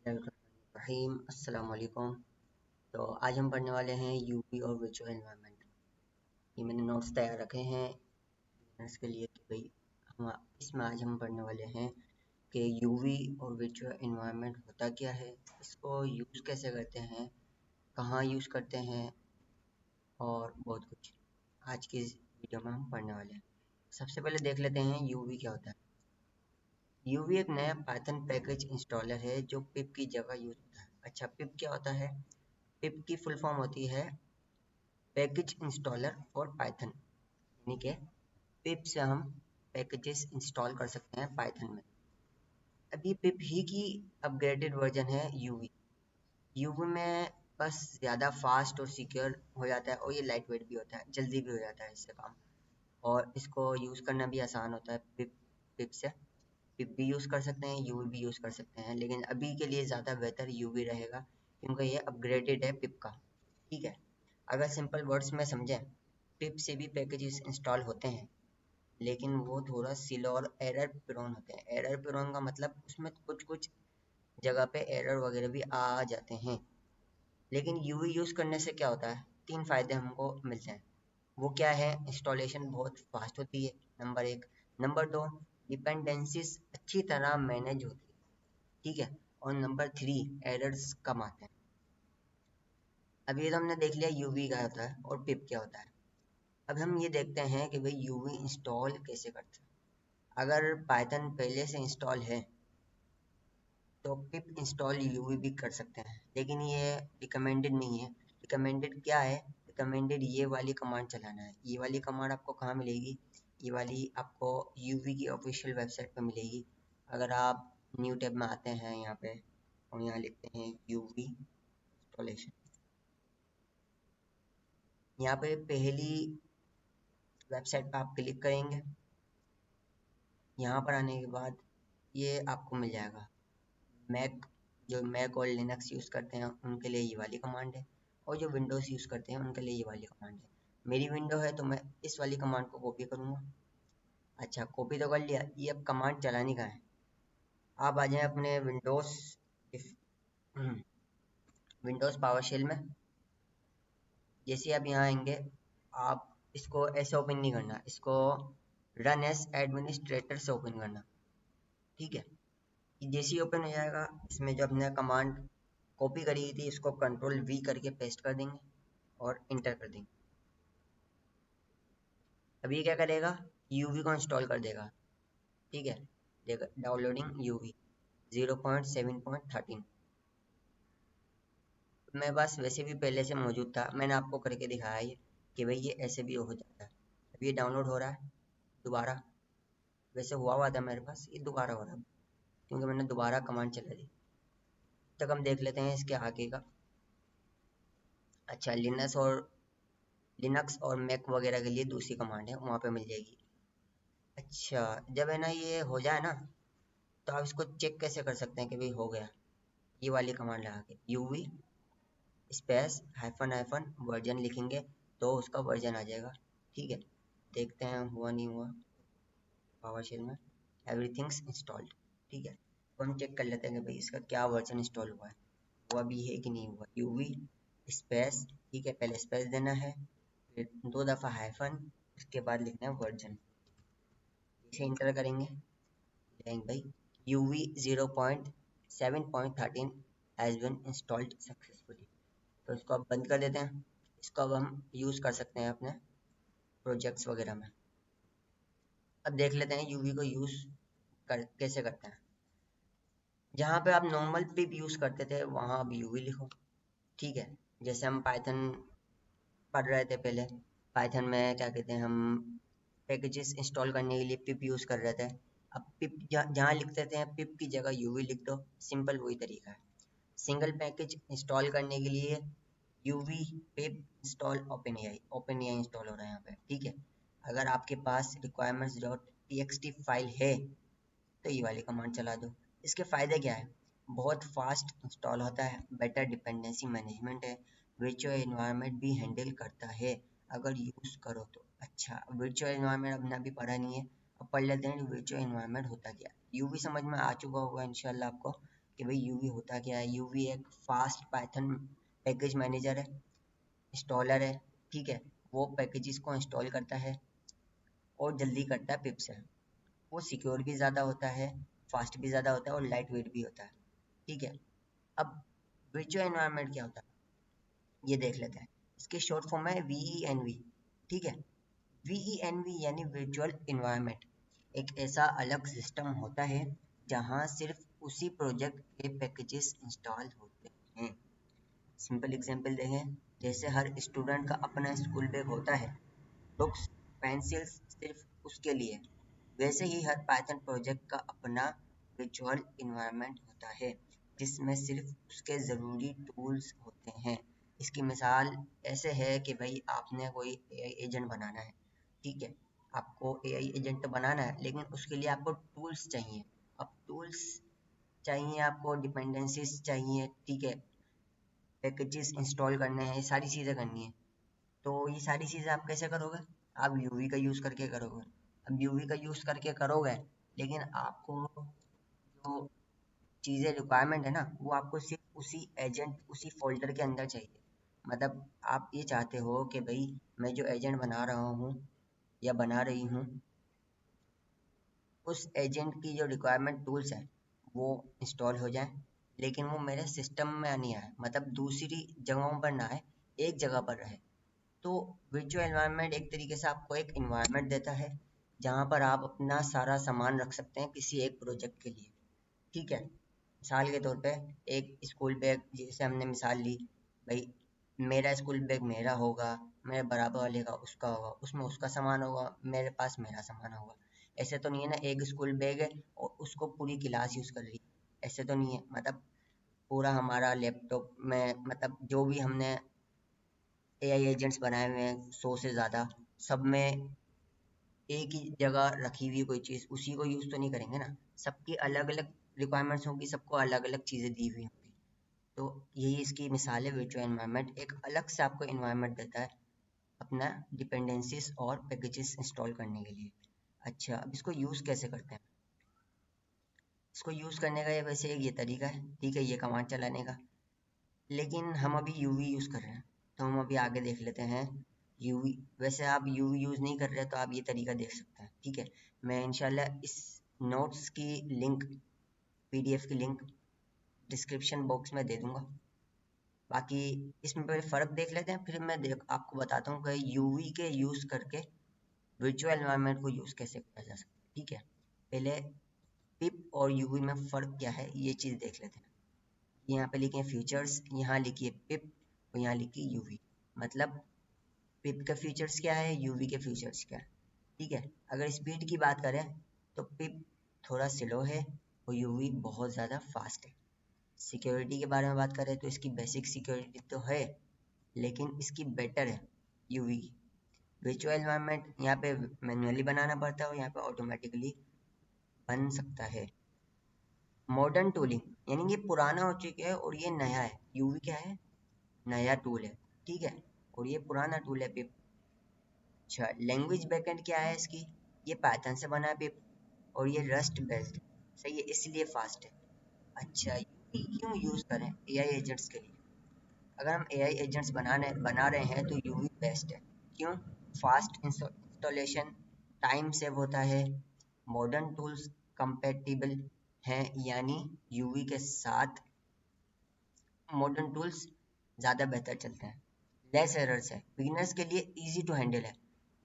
रहीम अस्सलाम वालेकुम। तो आज हम पढ़ने वाले हैं यूवी और वर्चुअल एनवायरनमेंट। ये मैंने नोट्स तैयार रखे हैं इसके लिए कि भाई हम इसमें आज हम पढ़ने वाले हैं कि यूवी और वर्चुअल एनवायरनमेंट होता क्या है, इसको यूज़ कैसे करते हैं, कहाँ यूज़ करते हैं और बहुत कुछ आज की इस वीडियो में हम पढ़ने वाले हैं। सबसे पहले देख लेते हैं यूवी क्या होता है। यूवी एक नया पाइथन पैकेज इंस्टॉलर है जो पिप की जगह यूज होता है। अच्छा, पिप क्या होता है? पिप की फुल फॉर्म होती है पैकेज इंस्टॉलर फॉर पाइथन, यानी कि पिप से हम पैकेजेस इंस्टॉल कर सकते हैं पाइथन में। अभी पिप ही की अपग्रेडेड वर्जन है यूवी। यूवी में बस ज़्यादा फास्ट और सिक्योर हो जाता है और ये लाइट वेट भी होता है, जल्दी भी हो जाता है इससे काम, और इसको यूज़ करना भी आसान होता है पिप से। पिप भी यूज़ कर सकते हैं, यूवी भी यूज़ कर सकते हैं, लेकिन अभी के लिए ज़्यादा बेहतर यूवी रहेगा क्योंकि ये अपग्रेडेड है पिप का। ठीक है, अगर सिंपल वर्ड्स में समझें, पिप से भी पैकेजेस इंस्टॉल होते हैं, लेकिन वो थोड़ा स्लो और एरर प्रोन होते हैं। एरर प्रोन का मतलब उसमें कुछ कुछ जगह पे एरर वगैरह भी आ जाते हैं। लेकिन यूवी यूज़ करने से क्या होता है, तीन फायदे हमको मिलते हैं। वो क्या है? इंस्टॉलेशन बहुत फास्ट होती है, नंबर एक। नंबर दो, डिपेंडेंसीज अच्छी तरह मैनेज होती है। ठीक है। और नंबर थ्री, एरर्स कम आते हैं। अभी तो हमने देख लिया यूवी क्या होता है और पिप क्या होता है। अब हम ये देखते हैं कि भाई यूवी इंस्टॉल कैसे करते हैं। अगर पाइथन पहले से इंस्टॉल है तो पिप इंस्टॉल यूवी भी कर सकते हैं, लेकिन ये रिकमेंडेड नहीं है। रिकमेंडेड क्या है? रिकमेंडेड ये वाली कमांड चलाना है। ये वाली कमांड आपको कहाँ मिलेगी? ये वाली आपको यूवी की ऑफिशियल वेबसाइट पर मिलेगी। अगर आप न्यू टैब में आते हैं यहाँ पे और यहाँ लिखते हैं यूवी इंस्टॉलेशन, यहाँ पे पहली वेबसाइट पर आप क्लिक करेंगे। यहाँ पर आने के बाद ये आपको मिल जाएगा मैक। जो मैक और लिनक्स यूज़ करते हैं उनके लिए ये वाली कमांड है, और जो विंडोज़ यूज़ करते हैं उनके लिए ये वाली कमांड है। मेरी विंडो है तो मैं इस वाली कमांड को कॉपी करूँगा। अच्छा, कॉपी तो कर लिया, ये अब कमांड चलानी कहाँ है? आप आ जाएं अपने विंडोज़ विंडोज़ पावर शेल में। जैसे आप यहाँ आएंगे, आप इसको ऐसे ओपन नहीं करना, इसको रन एज एडमिनिस्ट्रेटर से ओपन करना। ठीक है, जैसे ही ओपन हो जाएगा, इसमें जो अपने कमांड कॉपी करी थी इसको कंट्रोल वी करके पेस्ट कर देंगे और इंटर कर देंगे। अब ये क्या करेगा? यूवी को इंस्टॉल कर देगा। ठीक है, देखो डाउनलोडिंग यूवी 0.7.13 मेरे पास वैसे भी पहले से मौजूद था, मैंने आपको करके दिखाया ये कि भाई ये ऐसे भी हो जाता है। अब ये डाउनलोड हो रहा है दोबारा। वैसे हुआ था मेरे पास, ये दोबारा हो रहा है क्योंकि मैंने दोबारा कमांड चला दी। तक हम देख लेते हैं इसके आगे का। अच्छा, लिनक्स और मैक वगैरह के लिए दूसरी कमांड है, वहाँ पे मिल जाएगी। अच्छा, जब है ना ये हो जाए ना, तो आप इसको चेक कैसे कर सकते हैं कि भाई हो गया? ये वाली कमांड लगा के UV space hyphen hyphen version लिखेंगे तो उसका वर्जन आ जाएगा। ठीक है, देखते हैं हुआ नहीं हुआ। पावर शेल में एवरीथिंग्स इंस्टॉल्ड। ठीक है, तो हम चेक कर लेते हैं कि भाई इसका क्या वर्जन इंस्टॉल हुआ है, हुआ भी है कि नहीं हुआ। यूवी स्पेस, ठीक है, पहले स्पेस देना है, फिर दो दफ़ा हाइफन, उसके बाद लिखना है वर्जन। इसे इंटर करेंगे, देखेंगे भाई UV 0.7.13 has been installed successfully. तो इसको अब बंद कर देते हैं। इसको अब हम यूज़ कर सकते हैं अपने प्रोजेक्ट्स वगैरह में। अब देख लेते हैं यूवी को यूज़ कैसे करते हैं। जहाँ पे आप नॉर्मल पिप यूज़ करते थे वहाँ अब यूवी लिखो। ठीक है, जैसे हम पाइथन पढ़ रहे थे पहले, पाइथन में क्या कहते हैं, हम पैकेजेस इंस्टॉल करने के लिए पिप यूज़ कर रहे थे। अब पिप जहाँ लिखते थे पिप की जगह यूवी लिख दो, सिंपल वही तरीका है। सिंगल पैकेज इंस्टॉल करने के लिए यूवी पिप इंस्टॉल ओपन एआई इंस्टॉल हो रहा है यहाँ पे। ठीक है, अगर आपके पास रिक्वायरमेंट्स डॉट टीएक्सटी फाइल है तो ये वाली कमांड चला दो। इसके फ़ायदे क्या है? बहुत फास्ट इंस्टॉल होता है, बेटर डिपेंडेंसी मैनेजमेंट है, वर्चुअल एनवायरनमेंट भी हैंडल करता है अगर यूज़ करो तो। अच्छा, वर्चुअल एनवायरनमेंट अपना भी पढ़ा नहीं है, अब पढ़ लेते हैं वर्चुअल एनवायरनमेंट होता क्या। यूवी समझ में आ चुका होगा इंशाल्लाह आपको। कि भाई यूवी होता क्या है। यूवी एक फास्ट पाइथन पैकेज मैनेजर है, इंस्टॉलर है, ठीक है। वो पैकेजेस को इंस्टॉल करता है और जल्दी करता है पिप से। वो सिक्योर भी ज़्यादा होता है, फास्ट भी ज़्यादा होता है और लाइट वेट भी होता है, ठीक है। अब वर्चुअल एनवायरनमेंट क्या होता है ये देख लेते हैं। इसकी शॉर्ट फॉर्म है VENV, ठीक है। VENV यानी वर्चुअल इन्वायरमेंट। एक ऐसा अलग सिस्टम होता है जहाँ सिर्फ उसी प्रोजेक्ट के पैकेजेस इंस्टॉल होते हैं। सिंपल एग्जांपल देखें, जैसे हर स्टूडेंट का अपना स्कूल बैग होता है, बुक्स पेंसिल्स सिर्फ उसके लिए, वैसे ही हर पाइथन प्रोजेक्ट का अपना वर्चुअल इन्वायरमेंट होता है जिसमें सिर्फ उसके ज़रूरी टूल्स होते हैं। इसकी मिसाल ऐसे है कि भाई आपने कोई एआई एजेंट बनाना है, ठीक है। आपको एआई एजेंट तो बनाना है लेकिन उसके लिए आपको टूल्स चाहिए। अब टूल्स चाहिए, आपको डिपेंडेंसीज चाहिए, ठीक है, पैकेजेस इंस्टॉल करने हैं, ये सारी चीज़ें करनी है। तो ये सारी चीज़ें आप कैसे करोगे? आप यूवी का यूज़ करके करोगे। अब यूवी का यूज़ करके करोगे लेकिन आपको जो चीज़ें रिक्वायरमेंट है ना, वो आपको सिर्फ उसी एजेंट उसी फोल्डर के अंदर चाहिए। मतलब आप ये चाहते हो कि भाई मैं जो एजेंट बना रहा हूँ या बना रही हूँ, उस एजेंट की जो रिक्वायरमेंट टूल्स हैं वो इंस्टॉल हो जाए, लेकिन वो मेरे सिस्टम में नहीं आए, मतलब दूसरी जगहों पर ना आए, एक जगह पर रहे। तो वर्चुअल एनवायरनमेंट एक तरीके से आपको एक एनवायरनमेंट देता है जहाँ पर आप अपना सारा सामान रख सकते हैं किसी एक प्रोजेक्ट के लिए, ठीक है। मिसाल के तौर पे एक स्कूल बैग, जैसे हमने मिसाल ली, भाई मेरा स्कूल बैग मेरा होगा, मेरे बराबर वाले का उसका होगा, उसमें उसका सामान होगा, मेरे पास मेरा सामान होगा। ऐसे तो नहीं है ना एक स्कूल बैग है और उसको पूरी क्लास यूज़ कर रही है, ऐसे तो नहीं है। मतलब पूरा हमारा लैपटॉप में, मतलब जो भी हमने एआई एजेंट्स बनाए हुए हैं 100 से ज़्यादा, सब में एक ही जगह रखी हुई कोई चीज़ उसी को यूज़ तो नहीं करेंगे ना। सबकी अलग अलग रिक्वायरमेंट्स होंगी, सबको अलग अलग चीज़ें दी हुई होंगी। तो यही इसकी मिसाल है, वर्चुअल एनवायरनमेंट एक अलग से आपको एनवायरनमेंट देता है अपना डिपेंडेंसीज और पैकेजेस इंस्टॉल करने के लिए। अच्छा, अब इसको यूज़ कैसे करते हैं? इसको यूज़ करने का ये वैसे एक ये तरीका है, ठीक है, ये कमांड चलाने का। लेकिन हम अभी यूवी यूज़ कर रहे हैं तो हम अभी आगे देख लेते हैं यूवी। वैसे आप यूवी यूज़ नहीं कर रहे तो आप ये तरीका देख सकते हैं, ठीक है। मैं इंशाल्लाह इस नोट्स की लिंक, पीडीएफ की लिंक डिस्क्रिप्शन बॉक्स में दे दूंगा। बाकी इसमें पहले फ़र्क देख लेते हैं, फिर मैं आपको बताता हूँ कि यूवी के यूज़ करके वर्चुअल एनवायरनमेंट को यूज़ कैसे किया जा सकता है, ठीक है। पहले पिप और यूवी में फ़र्क क्या है ये चीज़ देख लेते हैं। यहाँ पे लिखे फीचर्स, यहाँ लिखिए पिप और यहाँ लिखिए यूवी। मतलब पिप के फीचर्स क्या है, यूवी के फीचर्स क्या है, ठीक है। अगर स्पीड की बात करें तो पिप थोड़ा स्लो है और यूवी बहुत ज़्यादा फास्ट है। सिक्योरिटी के बारे में बात करें तो इसकी बेसिक सिक्योरिटी तो है लेकिन इसकी बेटर है यूवी की। वर्चुअल एनवायरनमेंट यहाँ पे मैन्युअली बनाना पड़ता है और यहाँ पे ऑटोमेटिकली बन सकता है। मॉडर्न टूलिंग यानी ये पुराना हो चुका है और ये नया है। यूवी क्या है, नया टूल है, ठीक है, और ये पुराना टूल है पिप। अच्छा, लैंग्वेज बैकएंड क्या है इसकी, ये पाइथन से बना है पिप और ये रस्ट बेस्ड, सही है, इसलिए फास्ट है। अच्छा, यूवी क्यों यूज़ करें एआई एजेंट्स के लिए? अगर हम एआई एजेंट्स बना रहे हैं तो यूवी बेस्ट है। क्यों? फास्ट इंस्टॉलेशन, टाइम सेव होता है, मॉडर्न टूल्स कंपेटिबल हैं, यानी यूवी के साथ मॉडर्न टूल्स ज़्यादा बेहतर चलते हैं। लेस एरर्स है, बिगिनर्स के लिए इजी टू हैंडल है,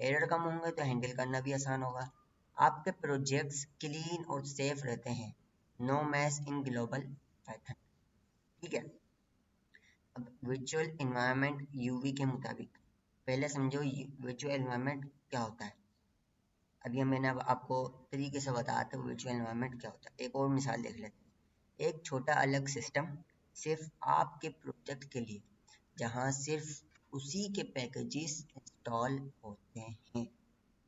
एरर कम होंगे तो हैंडल करना भी आसान होगा। आपके प्रोजेक्ट्स क्लीन और सेफ रहते हैं, no mess in global Python, ठीक है। अब वर्चुअल एनवायरनमेंट यूवी के मुताबिक पहले समझो वर्चुअल एनवायरनमेंट क्या होता है। अभी मैंने अब आपको तरीके से बताया था वर्चुअल एनवायरनमेंट क्या होता है। एक और मिसाल देख लेते हैं। एक छोटा अलग सिस्टम सिर्फ आपके प्रोजेक्ट के लिए, जहाँ सिर्फ उसी के पैकेजेस इंस्टॉल होते हैं,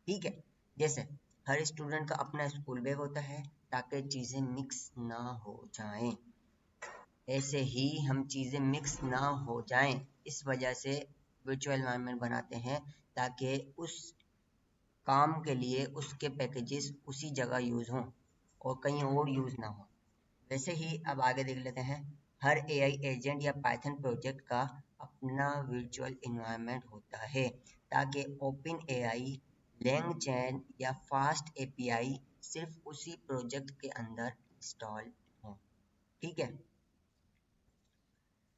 ठीक है। जैसे हर स्टूडेंट का अपना स्कूल बैग होता है ताकि चीज़ें मिक्स ना हो जाएं। ऐसे ही हम चीज़ें मिक्स ना हो जाएं, इस वजह से वर्चुअल एनवायरनमेंट बनाते हैं ताकि उस काम के लिए उसके पैकेजेस उसी जगह यूज़ हों और कहीं और यूज़ ना हो। वैसे ही अब आगे देख लेते हैं। हर एआई एजेंट या पाइथन प्रोजेक्ट का अपना वर्चुअल इन्वायरमेंट होता है, ताकि ओपन एआई, लैंगचैन या फास्ट एपीआई सिर्फ उसी प्रोजेक्ट के अंदर इंस्टॉल हो। ठीक है।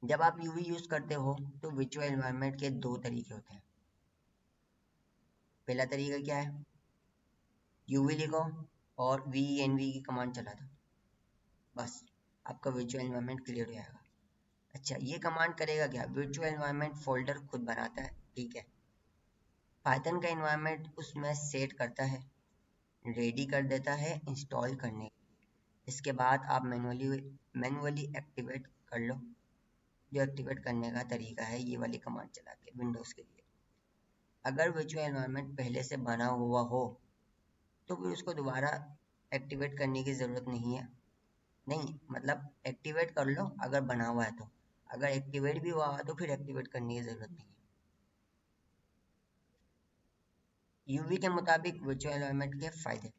जब आप यूवी यूज करते हो तो वर्चुअल एनवायरनमेंट के दो तरीके होते हैं। पहला तरीका क्या है, यूवी लिखो और वीएनवी की कमांड चला दो, बस आपका वर्चुअल एनवायरनमेंट क्लियर हो जाएगा। अच्छा, ये कमांड करेगा क्या, वर्चुअल एनवायरनमेंट फोल्डर खुद बनाता है। ठीक है। पाइथन का एनवायरनमेंट उसमें सेट करता है, रेडी कर देता है इंस्टॉल करने के लिए। इसके बाद आप मैनुअली एक्टिवेट कर लो। जो एक्टिवेट करने का तरीका है, ये वाली कमांड चला के विंडोज़ के लिए। अगर वर्चुअल एनवायरनमेंट पहले से बना हुआ हो तो फिर उसको दोबारा एक्टिवेट करने की ज़रूरत नहीं है। नहीं मतलब एक्टिवेट कर लो अगर बना हुआ है तो, अगर एक्टिवेट भी हुआ तो फिर एक्टिवेट करने की ज़रूरत नहीं है। यूवी के मुताबिक वर्चुअल एनवायरनमेंट के फ़ायदे।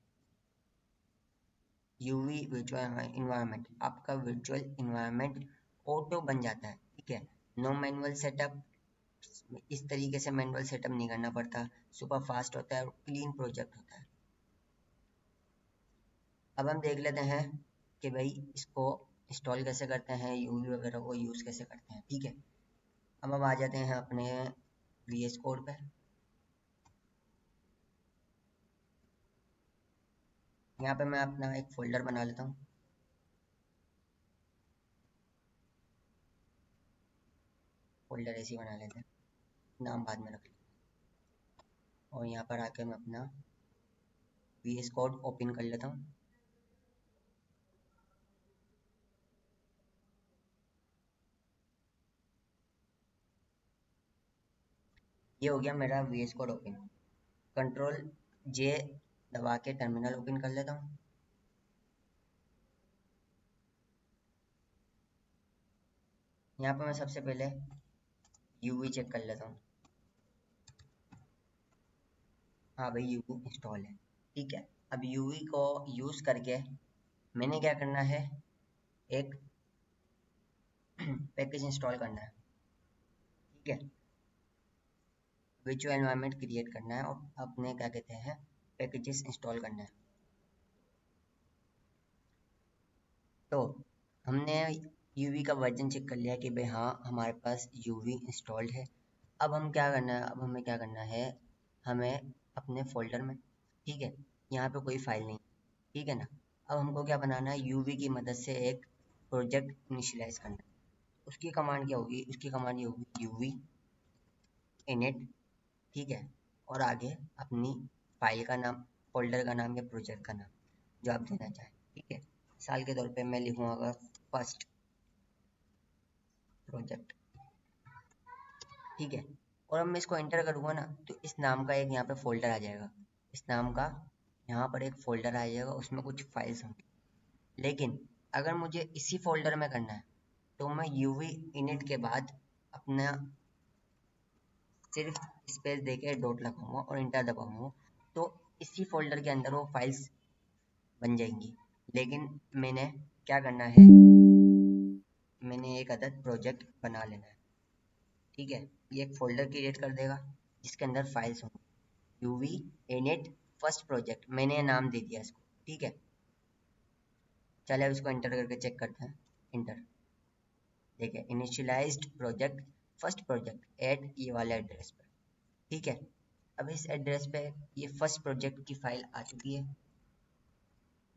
यूवी वर्चुअल इन्वायरमेंट, आपका वर्चुअल इन्वायरमेंट ऑटो बन जाता है। ठीक है। नो मैनुअल सेटअप, इस तरीके से मैनुअल सेटअप नहीं करना पड़ता, सुपर फास्ट होता है और क्लीन प्रोजेक्ट होता है। अब हम देख लेते हैं कि भाई इसको इंस्टॉल कैसे करते हैं, यूवी वगैरह को यूज़ कैसे करते हैं। ठीक है। अब हम आ जाते हैं अपने VS कोड पे। यहाँ पे मैं अपना एक फोल्डर बना लेता हूँ। फोल्डर ऐसे ही बना लेते हैं, नाम बाद में रख लेते हैं। और यहाँ पर आके मैं अपना VS कोड ओपन कर लेता हूँ। ये हो गया मेरा VS कोड ओपन। Ctrl+J दबा के टर्मिनल ओपन कर लेता हूँ। यहाँ पर मैं सबसे पहले यूवी चेक कर लेता हूँ। हाँ भाई, यूवी इंस्टॉल है। ठीक है। अब यूवी को यूज़ करके मैंने क्या करना है, एक पैकेज इंस्टॉल करना है। ठीक है। वर्चुअल एनवायरनमेंट क्रिएट करना है और अपने क्या कहते हैं पैकेजेस इंस्टॉल करना है। तो हमने यूवी का वर्जन चेक कर लिया कि भाई हाँ हमारे पास यूवी इंस्टॉल्ड है। अब हम क्या करना है, अब हमें क्या करना है, हमें अपने फोल्डर में, ठीक है, यहाँ पे कोई फाइल नहीं, ठीक है ना। अब हमको क्या बनाना है, यूवी की मदद से एक प्रोजेक्ट इनिशियलाइज करना है। उसकी कमांड क्या होगी, उसकी कमांड ये होगी यूवी इनिट। ठीक है। और आगे अपनी फाइल का नाम, फोल्डर का नाम या प्रोजेक्ट का नाम जो आप देना चाहें। ठीक है। मिसाल के तौर पे मैं लिखूँगा फर्स्ट प्रोजेक्ट। ठीक है। और अब मैं इसको एंटर करूँगा ना तो इस नाम का एक यहाँ पे फोल्डर आ जाएगा, इस नाम का यहाँ पर एक फोल्डर आ जाएगा, उसमें कुछ फाइल्स होंगी। लेकिन अगर मुझे इसी फोल्डर में करना है तो मैं यूवी इनिट के बाद अपना सिर्फ स्पेस देके डॉट लगाऊंगा और इंटर दबाऊंगा, तो इसी फोल्डर के अंदर वो फाइल्स बन जाएंगी। लेकिन मैंने क्या करना है, मैंने एक अदद प्रोजेक्ट बना लेना है। ठीक है। ये एक फोल्डर क्रिएट कर देगा जिसके अंदर फाइल्स होंगी। यूवी इनिट फर्स्ट प्रोजेक्ट, मैंने नाम दे दिया इसको। ठीक है। चलिए अब इसको एंटर करके चेक करते हैं। इंटर। देखिए initialised project first project at ये वाले एड्रेस पर। ठीक है। अब इस एड्रेस पे ये फर्स्ट प्रोजेक्ट की फाइल आ चुकी है।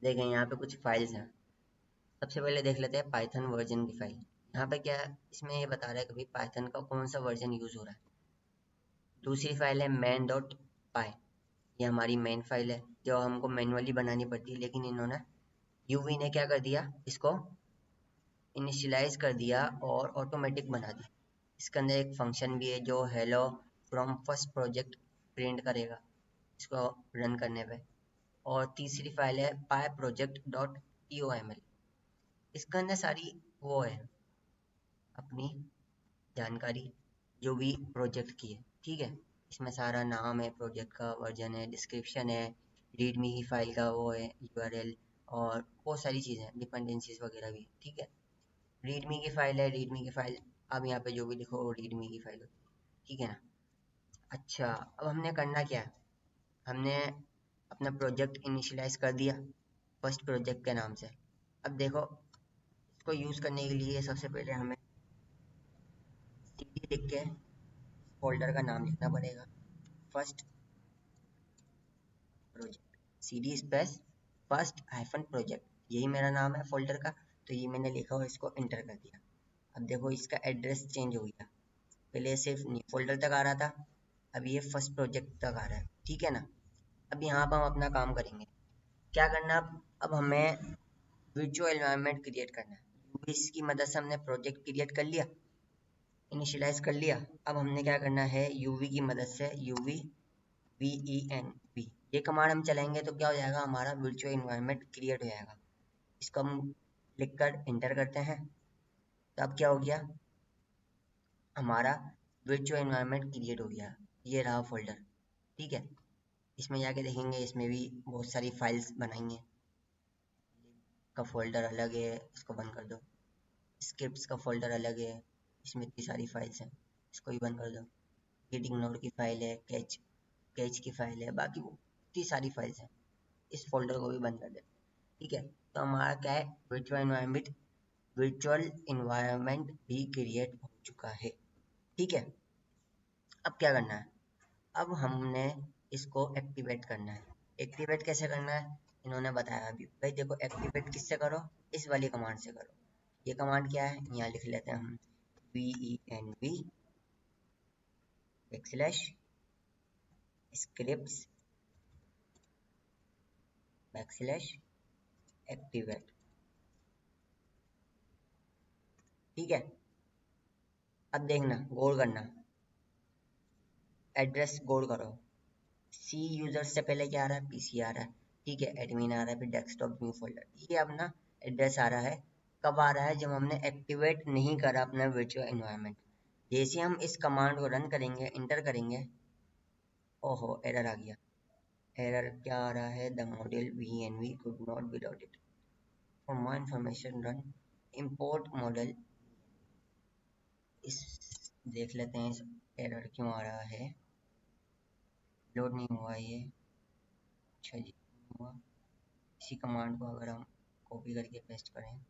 देखें यहाँ पे कुछ फाइल्स हैं। सबसे पहले देख लेते हैं पाइथन वर्जन की फाइल। यहाँ पे क्या है, इसमें ये बता रहा है कि भाई पाइथन का कौन सा वर्जन यूज़ हो रहा है। दूसरी फाइल है main डॉट पाई, ये हमारी मेन फाइल है जो हमको मैनुअली बनानी पड़ती है, लेकिन इन्होंने यूवी ने क्या कर दिया, इसको इनिशियलाइज कर दिया और ऑटोमेटिक बना दिया। इसके अंदर एक फंक्शन भी है जो hello from first project print करेगा इसको रन करने पे। और तीसरी फाइल है पाई प्रोजेक्ट डॉट TOML, इसके अंदर सारी वो है अपनी जानकारी जो भी प्रोजेक्ट की है। ठीक है। इसमें सारा नाम है प्रोजेक्ट का, वर्जन है, डिस्क्रिप्शन है, रीडमी की फाइल का वो है URL, और बहुत सारी चीज़ें डिपेंडेंसीज वगैरह भी, ठीक है। रीडमी की फाइल है, रीडमी की फाइल अब यहाँ पे जो भी लिखो वो रीडमी की फाइल होती है, ठीक है ना। अच्छा, अब हमने करना क्या है, हमने अपना प्रोजेक्ट इनिशियलाइज कर दिया फर्स्ट प्रोजेक्ट के नाम से। अब देखो, इसको यूज़ करने के लिए सबसे पहले हमें cd लिख के फोल्डर का नाम लिखना पड़ेगा, first project, cd space first hyphen project, यही मेरा नाम है फोल्डर का। तो ये मैंने लिखा और इसको एंटर कर दिया। अब देखो इसका एड्रेस चेंज हो गया, पहले सिर्फ न्यू फोल्डर तक आ रहा था, अब ये फर्स्ट प्रोजेक्ट तक आ रहा है, ठीक है ना। अब यहाँ पर हम अपना काम करेंगे, क्या करना, अब हमें वर्चुअल एनवायरनमेंट क्रिएट करना है। यूवी की मदद से हमने प्रोजेक्ट क्रिएट कर लिया, इनिशियलाइज कर लिया। अब हमने क्या करना है, यूवी की मदद से यूवी VENV ये कमांड हम चलाएंगे तो क्या हो जाएगा, हमारा वर्चुअल एनवायरनमेंट क्रिएट हो जाएगा। इसको हम लिख कर इंटर करते हैं, तो अब क्या हो गया, हमारा वर्चुअल एनवायरनमेंट क्रिएट हो गया। ये रहा फोल्डर, ठीक है। इसमें जाके देखेंगे, इसमें भी बहुत सारी फाइल्स बनाएंगे, का फोल्डर अलग है, इसको बंद कर दो। स्क्रिप्ट्स का फोल्डर अलग है, इसमें इतनी सारी फाइल्स हैं, इसको भी बंद कर दो। गिट इग्नोर की फाइल है, कैच कैच की फाइल है, बाकी इतनी सारी फाइल्स हैं, इस फोल्डर को भी बंद कर दे, ठीक है। तो हमारा क्या है, वर्चुअल इन्वायरमेंट भी क्रिएट हो चुका है, ठीक है। अब क्या करना है, अब हमने इसको एक्टिवेट करना है। एक्टिवेट कैसे करना है, इन्होंने बताया अभी भाई, देखो एक्टिवेट किससे करो, इस वाली कमांड से करो। ये कमांड क्या है, यहाँ लिख लेते हैं हम, VENV /scripts /activate, ठीक है। अब देखना, गौर करना, एड्रेस गौर करो, सी यूजर से पहले क्या आ रहा है, PC आ रहा है, ठीक है, एडमिन आ रहा है, फिर डेस्कटॉप न्यू फोल्डर, ये अपना एड्रेस आ रहा है। कब आ रहा है, जब हमने एक्टिवेट नहीं करा अपना वर्चुअल एनवायरनमेंट। जैसे हम इस कमांड को रन करेंगे, इंटर करेंगे, ओहो एरर आ गया। एरर क्या आ रहा है, the model VNV could not be loaded, for more information run import model। इस देख लेते हैं, इस एरर क्यों आ रहा है, लोड नहीं हुआ ये, अच्छा जी हुआ। इसी कमांड को अगर हम कॉपी करके पेस्ट करें,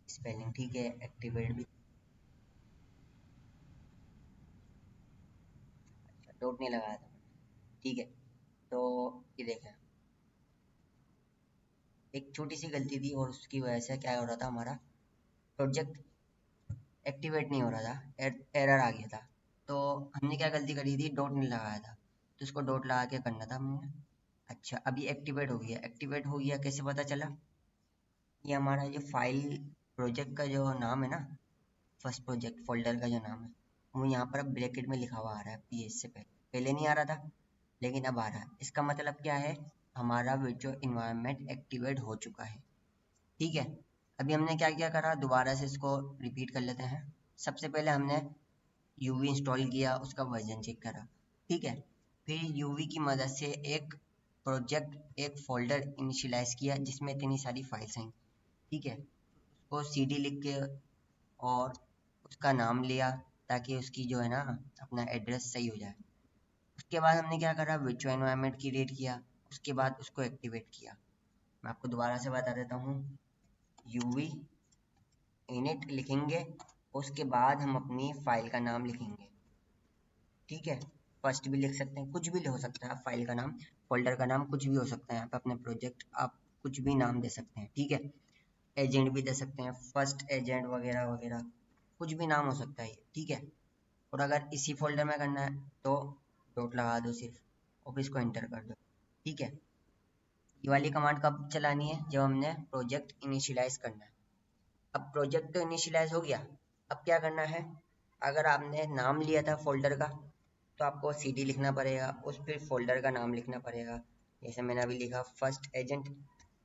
स्पेलिंग ठीक है, एक्टिवेट भी, अच्छा डॉट नहीं लगाया था, ठीक है। तो ये देखें, एक छोटी सी गलती थी और उसकी वजह से क्या हो रहा था, हमारा प्रोजेक्ट एक्टिवेट नहीं हो रहा था, एरर आ गया था। तो हमने क्या गलती करी थी, डॉट नहीं लगाया था, तो इसको डॉट लगा के करना था हमने। अच्छा अभी एक्टिवेट हो गया, एक्टिवेट हो गया कैसे पता चला, ये हमारा जो फाइल प्रोजेक्ट का जो नाम है ना, फर्स्ट प्रोजेक्ट फोल्डर का जो नाम है, वो यहाँ पर अब ब्रैकेट में लिखा हुआ आ रहा है, PS से पहले पहले नहीं आ रहा था, लेकिन अब आ रहा है। इसका मतलब क्या है, हमारा वर्चुअल इन्वायरमेंट एक्टिवेट हो चुका है, ठीक है। अभी हमने क्या क्या करा, दोबारा से इसको रिपीट कर लेते हैं। सबसे पहले हमने यूवी इंस्टॉल किया, उसका वर्जन चेक करा, ठीक है। फिर यूवी की मदद से एक प्रोजेक्ट एक फोल्डर इनिशियलाइज किया जिसमें इतनी सारी फाइल्स हैं, ठीक है। उसको CD लिख के और उसका नाम लिया, ताकि उसकी जो है ना अपना एड्रेस सही हो जाए। उसके बाद हमने क्या करा, वर्चुअल एनवायरनमेंट क्रिएट किया, उसके बाद उसको एक्टिवेट किया। मैं आपको दोबारा से बता देता हूँ, यूवी इनिट लिखेंगे, उसके बाद हम अपनी फाइल का नाम लिखेंगे, ठीक है। फर्स्ट भी लिख सकते हैं, कुछ भी हो सकता है, फाइल का नाम, फोल्डर का नाम, कुछ भी हो सकता है। यहाँ पे अपने प्रोजेक्ट आप कुछ भी नाम दे सकते हैं, ठीक है। एजेंट भी दे सकते हैं, फर्स्ट एजेंट वगैरह वगैरह, कुछ भी नाम हो सकता है, ठीक है। और अगर इसी फोल्डर में करना है तो डॉट लगा दो सिर्फ, और फिर इसको एंटर कर दो, ठीक है। ये वाली कमांड कब चलानी है, जब हमने प्रोजेक्ट इनिशियलाइज करना है। अब प्रोजेक्ट तो इनिशियलाइज हो गया, अब क्या करना है, अगर आपने नाम लिया था फोल्डर का, तो आपको CD लिखना पड़ेगा, उस फिर फोल्डर का नाम लिखना पड़ेगा। जैसे मैंने अभी लिखा फर्स्ट एजेंट,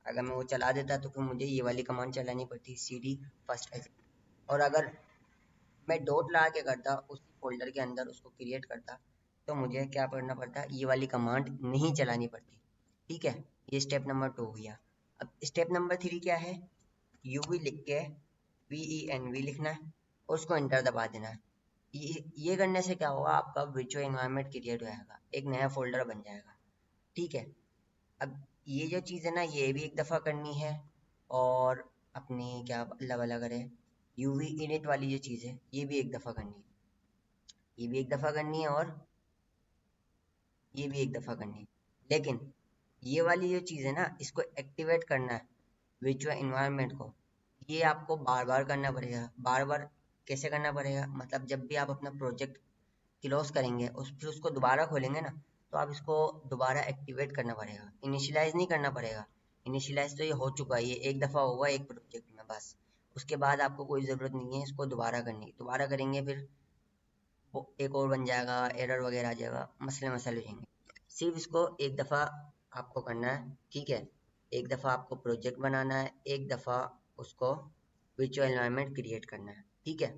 अगर मैं वो चला देता तो फिर मुझे ये वाली कमांड चलानी पड़ती cd फर्स्ट एज। और अगर मैं डॉट लगा के करता उसी फोल्डर के अंदर उसको क्रिएट करता तो मुझे क्या करना पड़ता, ये वाली कमांड नहीं चलानी पड़ती। ठीक है, ये स्टेप नंबर 2 हो गया। अब स्टेप नंबर 3 क्या है, uv लिख के venv लिखना है और उसको एंटर दबा देना है। ये करने से क्या होगा, आपका वर्चुअल एनवायरनमेंट क्रिएट हो जाएगा, एक नया फोल्डर बन जाएगा। ठीक है, अब ये जो चीज़ है ना ये भी एक दफ़ा करनी है, और अपनी क्या अल्लाह वाला करे यूवी इनिट वाली जो चीज़ है ये भी एक दफ़ा करनी है, ये भी एक दफ़ा करनी है, और ये भी एक दफ़ा करनी है। लेकिन ये वाली जो चीज़ है ना इसको एक्टिवेट करना है वर्चुअल इन्वायरमेंट को, ये आपको बार बार करना पड़ेगा। बार बार कैसे करना पड़ेगा, मतलब जब भी आप अपना प्रोजेक्ट क्लोज करेंगे फिर उसको दोबारा खोलेंगे ना, तो आप इसको दोबारा एक्टिवेट करना पड़ेगा, इनिशियलाइज नहीं करना पड़ेगा। इनिशियलाइज तो ये हो चुका है, ये एक दफ़ा होगा एक प्रोजेक्ट में बस, उसके बाद आपको कोई ज़रूरत नहीं है इसको दोबारा करने की। दोबारा करेंगे फिर वो एक और बन जाएगा, एरर वगैरह आ जाएगा, मसले मसले हो जाएंगे। सिर्फ इसको एक दफ़ा आपको करना है। ठीक है, एक दफ़ा आपको प्रोजेक्ट बनाना है, एक दफ़ा उसको वर्चुअल एनवायरनमेंट क्रिएट करना है। ठीक है,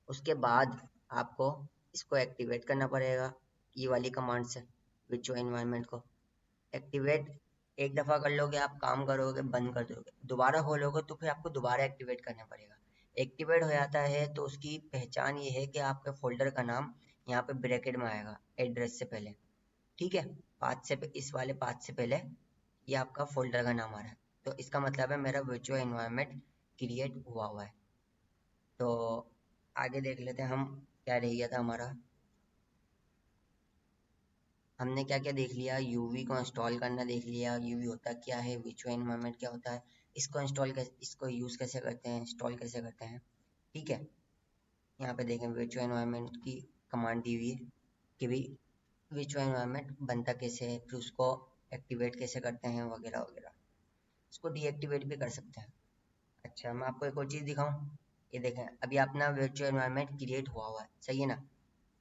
उसके बाद आपको इसको एक्टिवेट करना पड़ेगा ये वाली कमांड से, वर्चुअल एनवायरनमेंट को एक्टिवेट एक दफ़ा कर लोगे, आप काम करोगे बंद कर दोगे, दोबारा खोलोगे तो फिर आपको दोबारा एक्टिवेट करना पड़ेगा। एक्टिवेट हो जाता है तो उसकी पहचान ये है कि आपके फोल्डर का नाम यहाँ पे ब्रैकेट में आएगा एड्रेस से पहले। ठीक है, पाथ से इस वाले पाथ से पहले ये आपका फोल्डर का नाम आ रहा है, तो इसका मतलब है मेरा वर्चुअल एनवायरनमेंट क्रिएट हुआ हुआ है। तो आगे देख लेते हैं हम क्या रह गया था हमारा। हमने क्या क्या देख लिया, यूवी को इंस्टॉल करना देख लिया, यूवी होता क्या है, वर्चुअल एनवायरनमेंट क्या होता है, इसको इंस्टॉल कैसे, इसको यूज़ कैसे करते हैं, इंस्टॉल कैसे करते हैं। ठीक है, यहाँ पे देखें वर्चुअल एनवायरनमेंट की कमांड दी हुई है कि भाई वर्चुअल एनवायरनमेंट बनता कैसे है, फिर उसको एक्टिवेट कैसे करते हैं वगैरह वगैरह। इसको डीएक्टिवेट भी कर सकते हैं। अच्छा, मैं आपको एक और चीज़ दिखाऊं, ये देखें अभी अपना वर्चुअल एनवायरनमेंट क्रिएट हुआ हुआ है, सही है ना,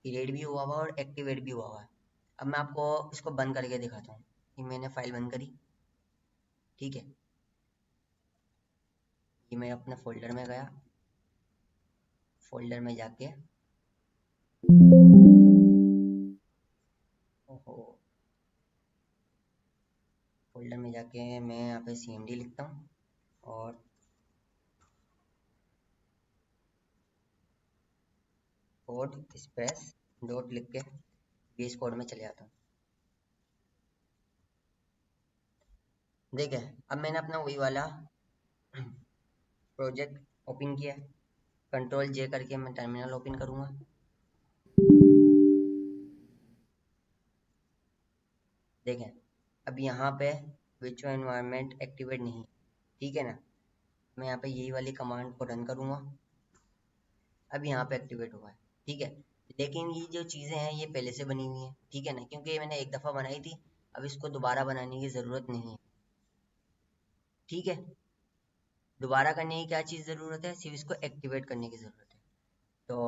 क्रिएट भी हुआ हुआ और एक्टिवेट भी हुआ हुआ है। अब मैं आपको इसको बंद करके दिखाता हूँ, ये मैंने फाइल बंद करी। ठीक है, ये मैं अपने फोल्डर में गया, फोल्डर में जाके ओहो फोल्डर में जाके मैं यहाँ पे cmd लिखता हूँ और कोड स्पेस डॉट लिख के VS कोड में चले जाता हूँ। देखिए अब मैंने अपना वही वाला प्रोजेक्ट ओपन किया है, कंट्रोल जे करके मैं टर्मिनल ओपन करूँगा। देखें अब यहाँ पे वर्चुअल एनवायरनमेंट एक्टिवेट नहीं, ठीक है ना, मैं यहाँ पे यही वाली कमांड को रन करूँगा, अब यहाँ पे एक्टिवेट हुआ है। ठीक है, लेकिन ये जो चीज़ें हैं ये पहले से बनी हुई हैं, ठीक है ना, क्योंकि ये मैंने एक दफ़ा बनाई थी, अब इसको दोबारा बनाने की ज़रूरत नहीं है। ठीक है, दोबारा करने की क्या चीज़ ज़रूरत है, सिर्फ इसको एक्टिवेट करने की ज़रूरत है। तो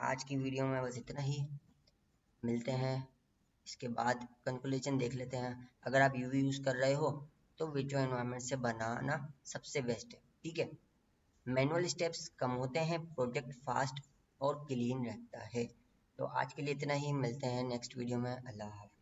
आज की वीडियो में बस इतना ही, मिलते हैं इसके बाद कंक्लूजन देख लेते हैं। अगर आप यूवी यूज़ कर रहे हो तो वर्चुअल एनवायरनमेंट से बनाना सबसे बेस्ट है। ठीक है, मैनुअल स्टेप्स कम होते हैं, प्रोजेक्ट फास्ट और क्लीन रहता है। तो आज के लिए इतना ही, मिलते हैं नेक्स्ट वीडियो में। अल्लाह हाफ़िज़।